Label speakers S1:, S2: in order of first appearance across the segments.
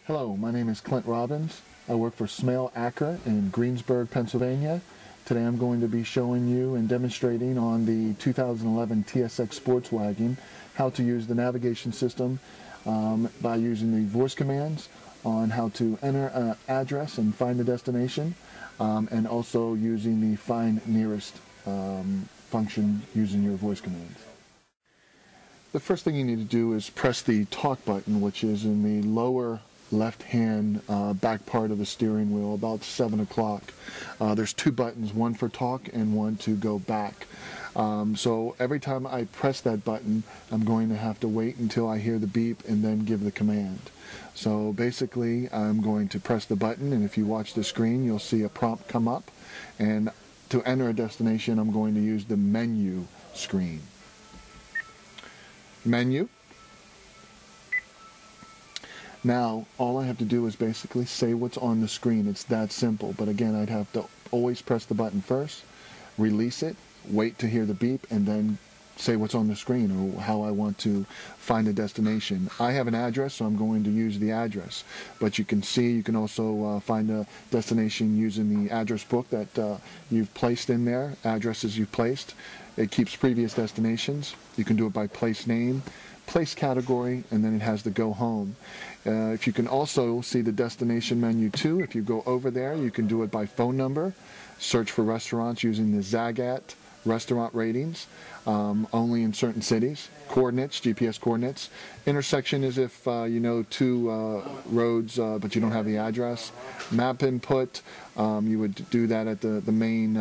S1: Hello, my name is Clint Robbins. I work for Smail Acura in Greensburg, Pennsylvania. Today I'm going to be showing you and demonstrating on the 2011 TSX Sports Wagon how to use the navigation system by using the voice commands on how to enter an address and find the destination, and also using the find nearest function using your voice commands. The first thing you need to do is press the talk button, which is in the lower left hand back part of the steering wheel, about 7 o'clock. There's two buttons, one for talk and one to go back. So every time I press that button, I'm going to have to wait until I hear the beep and then give the command. So basically I'm going to press the button, and if you watch the screen you'll see a prompt come up, and to enter a destination I'm going to use the menu screen. Menu. Now, all I have to do is basically say what's on the screen. It's that simple. But again, I'd have to always press the button first, release it, wait to hear the beep, and then say what's on the screen or how I want to find a destination. I have an address, so I'm going to use the address. But you can see, you can also find a destination using the address book that you've placed in there, addresses you've placed. It keeps previous destinations. You can do it by place name, place category, and then it has the go home. If you can also see the destination menu too, if you go over there, you can do it by phone number, search for restaurants using the Zagat restaurant ratings, only in certain cities, coordinates, GPS coordinates. Intersection is if you know two roads but you don't have the address. Map input, you would do that at the main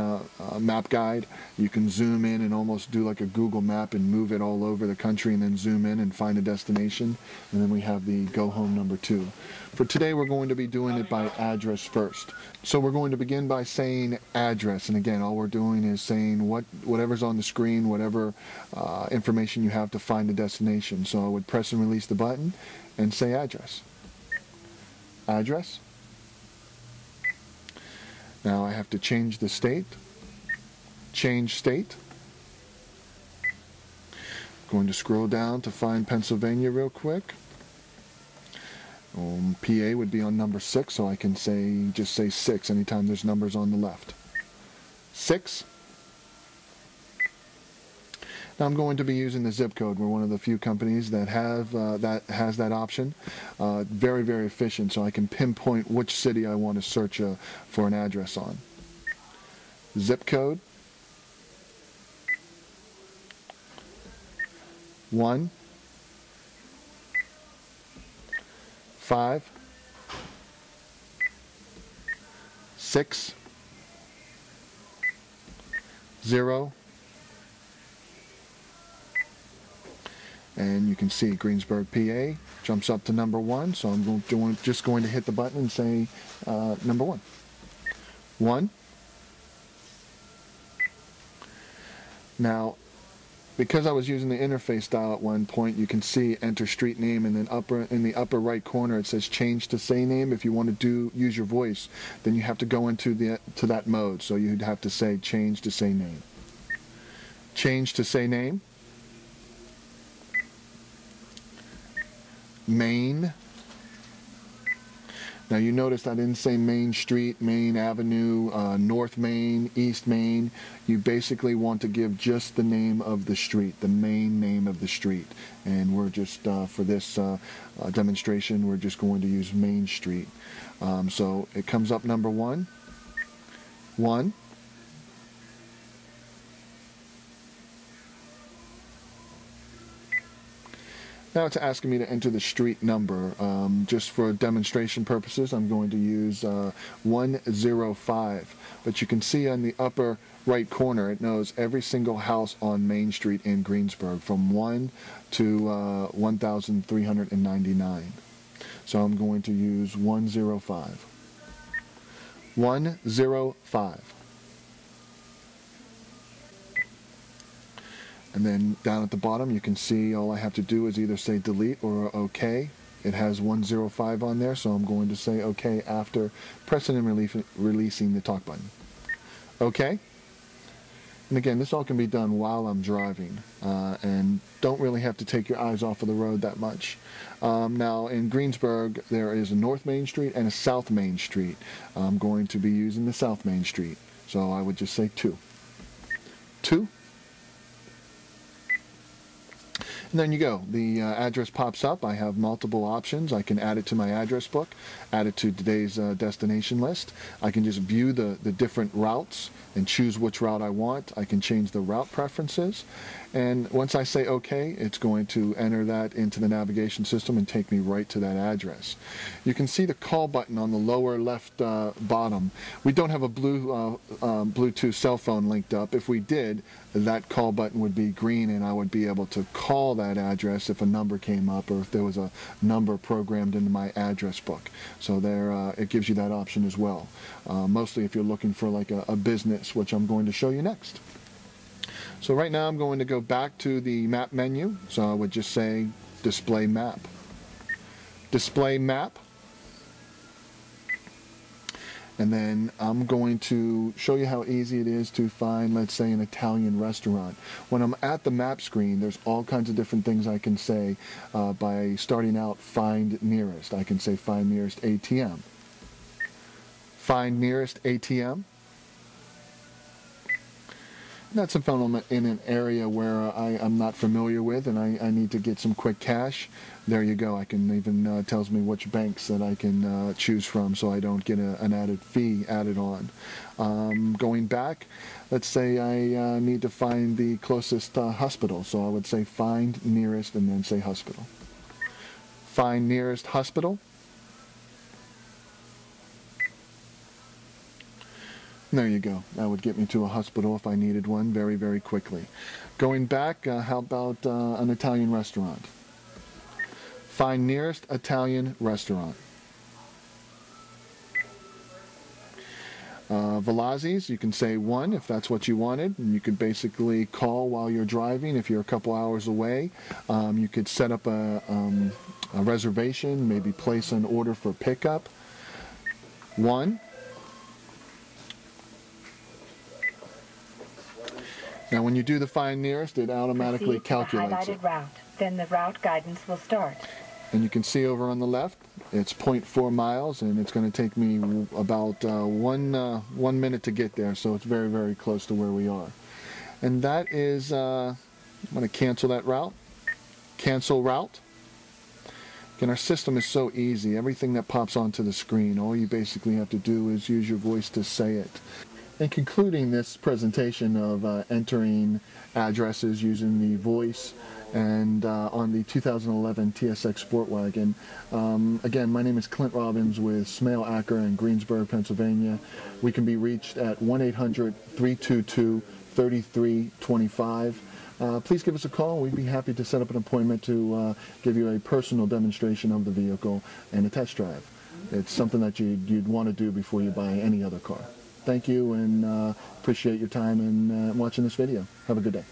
S1: map guide. You can zoom in and almost do like a Google map and move it all over the country and then zoom in and find a destination. And then we have the go home number 2. For today we're going to be doing it by address first. So we're going to begin by saying address, and again all we're doing is saying whatever's on the screen, whatever information you have to find the destination. So I would press and release the button and say address. Address. Now I have to change the state. Change state. I'm going to scroll down to find Pennsylvania real quick. PA would be on number 6, so I can just say 6 anytime there's numbers on the left. 6. Now I'm going to be using the zip code. We're one of the few companies that has that option. Very, very efficient, so I can pinpoint which city I want to search for an address on. Zip code 1 5 6 0. And you can see Greensburg, PA jumps up to number 1, so I'm just going to hit the button and say number 1. 1. Now, because I was using the interface dial at one point, you can see enter street name, and then in the upper right corner it says change to say name. If you want to use your voice, then you have to go into that mode. So you'd have to say change to say name. Change to say name. Main. Now you noticed I didn't say Main Street, Main Avenue, North Main, East Main. You basically want to give just the name of the street, the main name of the street. And we're just, for this demonstration, we're just going to use Main Street. So it comes up number 1. 1. Now it's asking me to enter the street number. Just for demonstration purposes, I'm going to use 105. But you can see on the upper right corner, it knows every single house on Main Street in Greensburg, from 1 to 1,399. So I'm going to use 105. 105. And then down at the bottom you can see all I have to do is either say delete or OK. It has 105 on there, so I'm going to say OK after pressing and releasing the talk button. OK. And again, this all can be done while I'm driving, and don't really have to take your eyes off of the road that much. Now in Greensburg, there is a North Main Street and a South Main Street. I'm going to be using the South Main Street, so I would just say 2. 2. And then you go. The address pops up. I have multiple options. I can add it to my address book, add it to today's destination list. I can just view the different routes and choose which route I want. I can change the route preferences. And once I say OK, it's going to enter that into the navigation system and take me right to that address. You can see the call button on the lower left bottom. We don't have a Bluetooth cell phone linked up. If we did, that call button would be green and I would be able to call that address if a number came up or if there was a number programmed into my address book. So there, it gives you that option as well. Mostly if you're looking for like a business, which I'm going to show you next. So right now I'm going to go back to the map menu. So I would just say display map. Display map. And then I'm going to show you how easy it is to find, let's say, an Italian restaurant. When I'm at the map screen, there's all kinds of different things I can say by starting out find nearest. I can say find nearest ATM. Find nearest ATM. That's if I'm in an area where I'm not familiar with and I need to get some quick cash. There you go. I can even tells me which banks that I can choose from so I don't get an added fee added on. Going back, let's say I need to find the closest hospital. So I would say find nearest and then say hospital. Find nearest hospital. There you go. That would get me to a hospital if I needed one very, very quickly. Going back, how about an Italian restaurant? Find nearest Italian restaurant. Velazzi's, you can say 1 if that's what you wanted. And you could basically call while you're driving if you're a couple hours away. You could set up a reservation, maybe place an order for pickup. 1. Now when you do the find nearest, it automatically calculates it.
S2: Route. Then the route guidance will start.
S1: And you can see over on the left, it's 0.4 miles, and it's going to take me about 1 minute to get there, so it's very, very close to where we are. And that is, I'm going to cancel that route. Cancel route. Again, our system is so easy. Everything that pops onto the screen, all you basically have to do is use your voice to say it. And concluding this presentation of entering addresses using the voice and on the 2011 TSX Sport Wagon. Again, my name is Clint Robbins with Smail Acura in Greensburg, Pennsylvania. We can be reached at 1-800-322-3325. Please give us a call. We'd be happy to set up an appointment to give you a personal demonstration of the vehicle and a test drive. It's something that you'd want to do before you buy any other car. Thank you, and appreciate your time and watching this video. Have a good day.